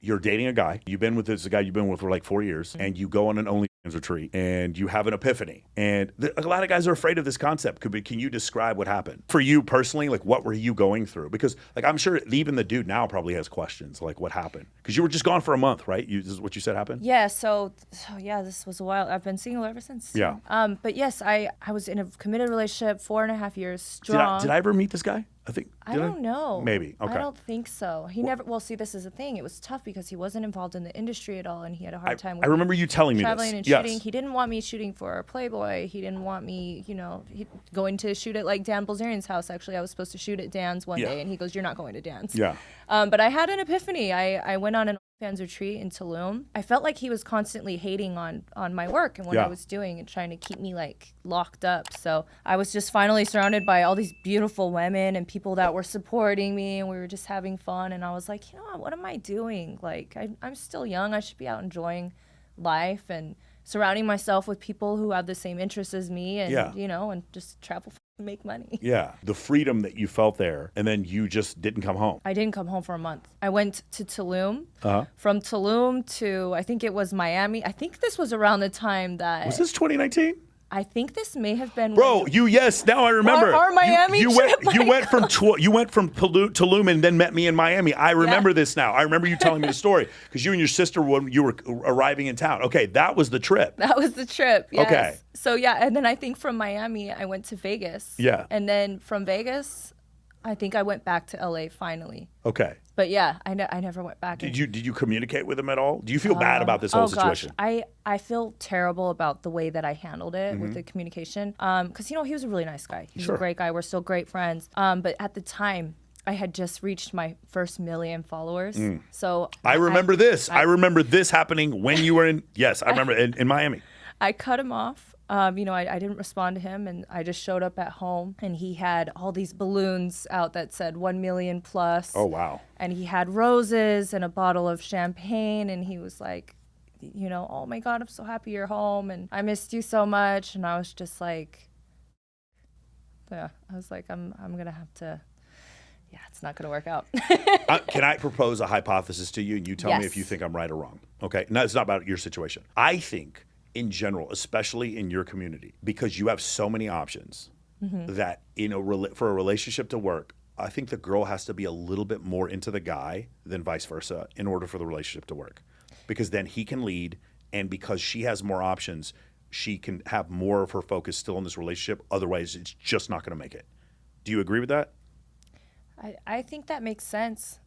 you're dating a guy. You've been with this guy you've been with for like 4 years, and you go on an OnlyFans retreat, and you have an epiphany. And a lot of guys are afraid of this concept. Can you describe what happened for you personally? Like, what were you going through? Because, like, I'm sure even the dude now probably has questions, like, what happened? Because you were just gone for a month, right? This is what you said happened. Yeah. So yeah, this was a while. I've been single ever since. Yeah. But yes, I was in a committed relationship, 4.5 years strong. Did I ever meet this guy? I don't know. Maybe. Okay. I don't think so. He never. Well, see, this is the thing. It was tough because he wasn't involved in the industry at all, and he had a hard time. I remember you telling me this. Traveling and shooting. He didn't want me shooting for Playboy. He didn't want me, going to shoot at like Dan Bilzerian's house. Actually, I was supposed to shoot at Dan's one day, and he goes, "You're not going to Dan's." Yeah. But I had an epiphany. I went on an fans retreat in Tulum. I felt like he was constantly hating on my work and what I was doing and trying to keep me like locked up. So I was just finally surrounded by all these beautiful women and people that were supporting me, and we were just having fun. And I was like, what am I doing? Like, I'm still young. I should be out enjoying life and surrounding myself with people who have the same interests as me, and and just travel and make money. Yeah, the freedom that you felt there, and then you just didn't come home. I didn't come home for a month. I went to Tulum. From Tulum to, I think it was Miami. I think this was around the time that... Was this 2019? I think this may have been. Bro, now I remember. Our Miami you trip. You went from Tulum and then met me in Miami. I remember this now. I remember you telling me the story because you and your sister, when you were arriving in town. Okay, that was the trip. That was the trip. Yes. Okay. So yeah, and then I think from Miami I went to Vegas. Yeah. And then from Vegas, I think I went back to LA finally. Okay. But yeah, I never went back. Did you communicate with him at all? Do you feel bad about this whole situation? I feel terrible about the way that I handled it with the communication. Because he was a really nice guy. He's a great guy. We're still great friends. But at the time, I had just reached my first 1 million followers. So I remember this. I remember this happening when you were in. Yes, I remember in Miami. I cut him off. I didn't respond to him, and I just showed up at home, and he had all these balloons out that said 1 million plus. Oh, wow. And he had roses and a bottle of champagne, and he was like, oh my God, I'm so happy you're home, and I missed you so much. And I was just like, I'm going to have to, it's not going to work out. Can I propose a hypothesis to you, and you tell me if you think I'm right or wrong? Okay? No, it's not about your situation. I think, in general, especially in your community, because you have so many options that for a relationship to work, I think the girl has to be a little bit more into the guy than vice versa in order for the relationship to work. Because then he can lead, and because she has more options, she can have more of her focus still in this relationship. Otherwise, it's just not going to make it. Do you agree with that? I think that makes sense.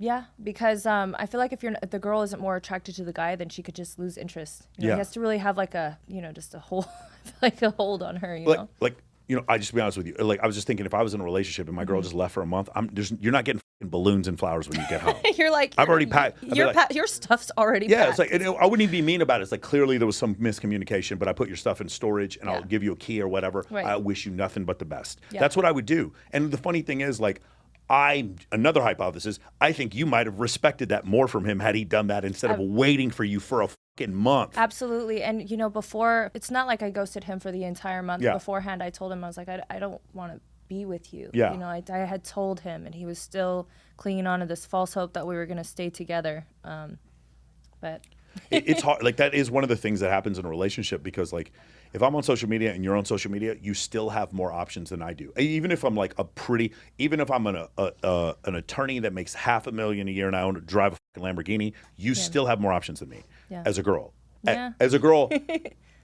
Yeah, because I feel like if the girl isn't more attracted to the guy, then she could just lose interest. He has to really have like a, just a hold, like a hold on her. I just to be honest with you, like I was just thinking, if I was in a relationship and my girl just left for a month, you're not getting balloons and flowers when you get home. You're like, I've already packed. Your stuff's already packed. Yeah, it's like I wouldn't even be mean about it. It's like clearly there was some miscommunication, but I put your stuff in storage and I'll give you a key or whatever. Right. I wish you nothing but the best. Yeah. Yeah. That's what I would do. And the funny thing is, like, another hypothesis, I think you might have respected that more from him had he done that instead of waiting for you for a fucking month. Absolutely. And, before, it's not like I ghosted him for the entire month. Yeah. Beforehand, I told him, I was like, I don't want to be with you. Yeah. I had told him, and he was still clinging on to this false hope that we were going to stay together. But it's hard. Like, that is one of the things that happens in a relationship, because, like, if I'm on social media and you're on social media, you still have more options than I do. Even if I'm like even if I'm an attorney that makes $500,000 a year and I drive a fucking Lamborghini, you still have more options than me as a girl. Yeah. As a girl,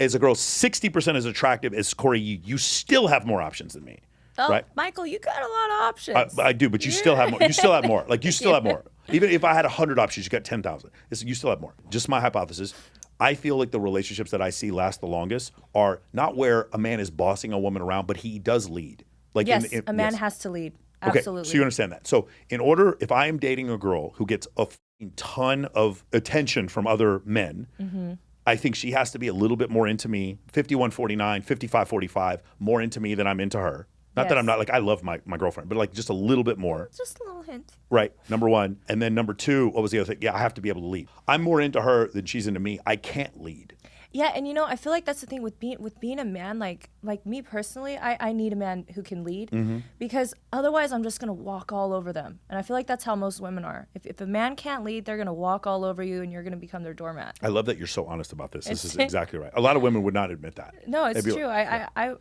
60% as attractive as Corey, you still have more options than me. Oh, right? Michael, you got a lot of options. I do, but you still have more. You still have more. Like, you still have more. Even if I had 100 options, you got 10,000. You still have more. Just my hypothesis. I feel like the relationships that I see last the longest are not where a man is bossing a woman around, but he does lead. Like, yes, a man has to lead. Absolutely. Okay, so you understand that. So if I am dating a girl who gets a ton of attention from other men, I think she has to be a little bit more into me, 51-49, 55-45, more into me than I'm into her. Not that I'm not, like, I love my girlfriend, but like just a little bit more. Just a little hint. Right, number one. And then number two, what was the other thing? Yeah, I have to be able to lead. I'm more into her than she's into me. I can't lead. Yeah, and I feel like that's the thing with being a man. Like me personally, I need a man who can lead, because otherwise I'm just gonna walk all over them. And I feel like that's how most women are. If a man can't lead, they're gonna walk all over you, and you're gonna become their doormat. I love that you're so honest about this. This is exactly right. A lot of women would not admit that. No, it's true. I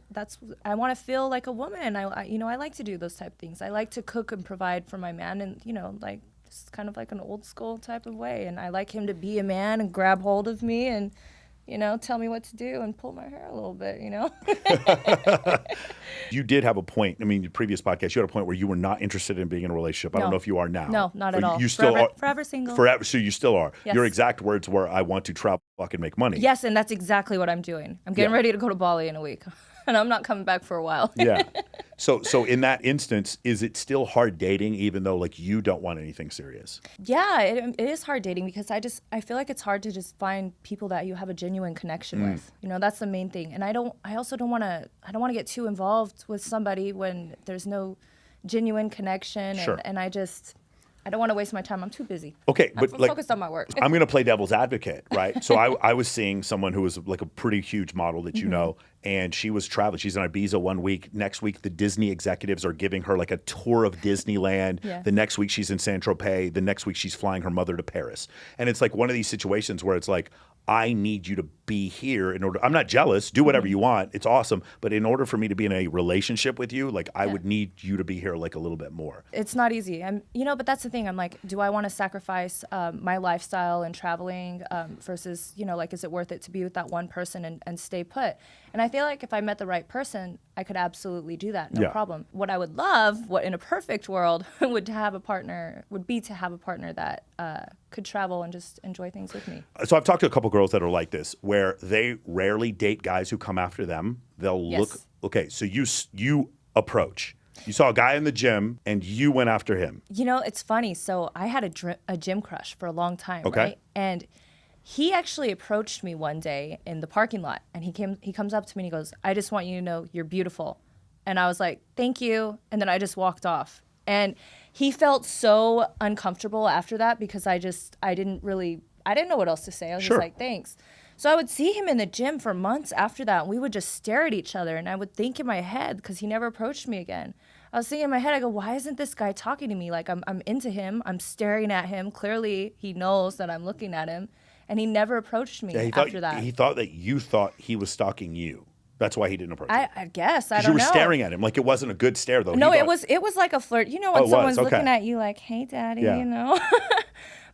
want to feel like a woman. I like to do those type of things. I like to cook and provide for my man, and like just kind of like an old school type of way. And I like him to be a man and grab hold of me and tell me what to do and pull my hair a little bit, You did have a point. I mean, your previous podcast, you had a point where you were not interested in being in a relationship. I don't know if you are now. No, not at all. You still are. Forever single. Forever. So you still are. Yes. Your exact words were, I want to travel, fucking make money. Yes, and that's exactly what I'm doing. I'm getting ready to go to Bali in a week. And I'm not coming back for a while. Yeah. So in that instance, is it still hard dating even though like you don't want anything serious? Yeah, it is hard dating because I feel like it's hard to just find people that you have a genuine connection with. That's the main thing. And I also don't want to get too involved with somebody when there's no genuine connection. Sure. And I don't want to waste my time. I'm too busy. Okay, I'm but like, focused on my work. I'm going to play devil's advocate, right? So I was seeing someone who was like a pretty huge model that you know, and she was traveling. She's in Ibiza one week. Next week, the Disney executives are giving her like a tour of Disneyland. Yeah. The next week, she's in Saint-Tropez. The next week, she's flying her mother to Paris. And it's like one of these situations where it's like, I need you to be here in order. I'm not jealous. Do whatever you want. It's awesome. But in order for me to be in a relationship with you, like I would need you to be here like a little bit more. It's not easy. But that's the thing. I'm like, do I want to sacrifice my lifestyle and traveling versus, like, is it worth it to be with that one person and stay put? And I feel like if I met the right person, I could absolutely do that. No problem. What I would love, what in a perfect world would be to have a partner that could travel and just enjoy things with me. So I've talked to a couple girls that are like this, where they rarely date guys who come after them. They'll look. Okay, so you approach. You saw a guy in the gym and you went after him. It's funny. So I had a gym crush for a long time, right? And he actually approached me one day in the parking lot, and he comes up to me and he goes, "I just want you to know you're beautiful." And I was like, "Thank you." And then I just walked off. And he felt so uncomfortable after that because I didn't know what else to say. I was just like, "Thanks." So I would see him in the gym for months after that, and we would just stare at each other, and I would think in my head, because he never approached me again. I was thinking in my head, I go, why isn't this guy talking to me? Like, I'm into him. I'm staring at him. Clearly, he knows that I'm looking at him. And he never approached me after that. He thought that you thought he was stalking you. That's why he didn't approach you. I guess. I don't know. You were staring at him. Like, it wasn't a good stare, though. No, it was like a flirt. When someone's looking at you like, "Hey, daddy,"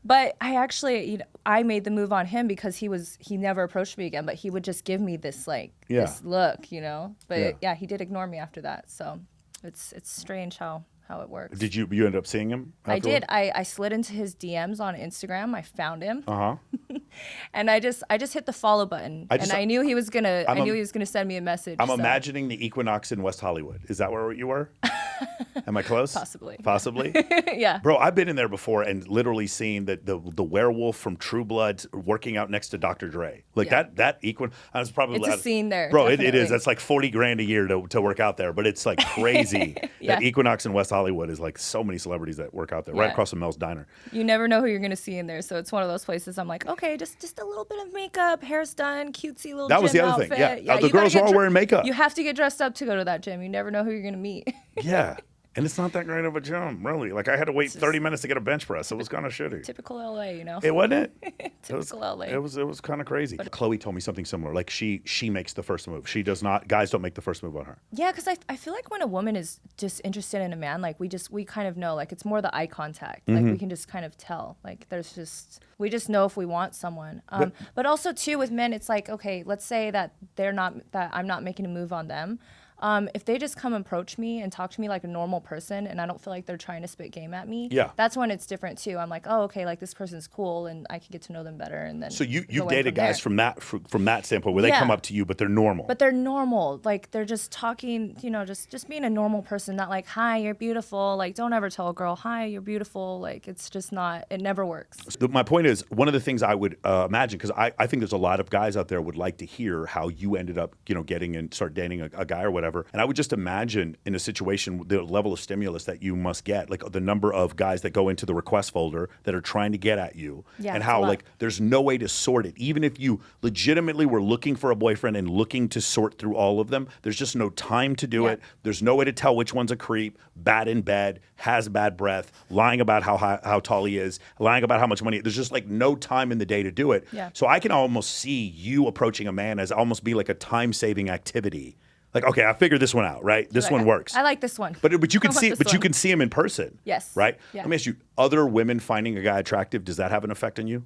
But I actually, I made the move on him because he never approached me again, but he would just give me this this look, But he did ignore me after that. So it's strange how it works. Did you end up seeing him I afterwards? did. I slid into his DMs on Instagram. I found him. And I just hit the follow button. I knew he was gonna send me a message. I'm imagining the Equinox in West Hollywood. Is that where you were? Am I close? Possibly. Yeah. Bro, I've been in there before and literally seen the werewolf from True Blood working out next to Dr. Dre. Like that Equinox. I was probably it's a scene there. Bro, it is. That's like $40,000 a year to work out there, but it's like crazy. That Equinox in West Hollywood is like so many celebrities that work out there, right across from Mel's Diner. You never know who you're gonna see in there, so it's one of those places. I'm like, okay, just a little bit of makeup, hair's done, cutesy little. That was the other outfit. thing. Yeah, the girls are all wearing makeup. You have to get dressed up to go to that gym. You never know who you're gonna meet. Yeah. And it's not that great of a gym, really. Like, I had to wait 30 minutes to get a bench press. It was kind of shitty. Typical LA, It wasn't it? Typical LA. It was kind of crazy. But Chloe told me something similar. Like, she makes the first move. She does not. Guys don't make the first move on her. Yeah, because I feel like when a woman is just interested in a man, like we kind of know. Like, it's more the eye contact. Like, we can just kind of tell. Like, we just know if we want someone. But also too with men, it's like, okay, let's say that I'm not making a move on them. If they just come approach me and talk to me like a normal person and I don't feel like they're trying to spit game at me, that's when it's different too. I'm like, oh, okay, like this person's cool and I can get to know them better. And then so you've dated guys from that standpoint where they come up to you, but they're normal. But they're normal. Like they're just talking, just being a normal person, not like, hi, you're beautiful. Like don't ever tell a girl, hi, you're beautiful. Like it's just not, it never works. My point is, one of the things I would imagine, because I think there's a lot of guys out there would like to hear how you ended up, getting and start dating a guy or whatever. whatever. And I would just imagine in a situation, the level of stimulus that you must get, like the number of guys that go into the request folder that are trying to get at you, and how like there's no way to sort it. Even if you legitimately were looking for a boyfriend and looking to sort through all of them, there's just no time to do it. There's no way to tell which one's a creep, bad in bed, has bad breath, lying about how tall he is, lying about how much money. There's just like no time in the day to do it. So I can almost see you approaching a man as almost be like a time-saving activity. Like, okay, I figured this one out, right? This one works. I like this one. But you can you can see him in person. Yes. Right? Yeah. Let me ask you, other women finding a guy attractive, does that have an effect on you?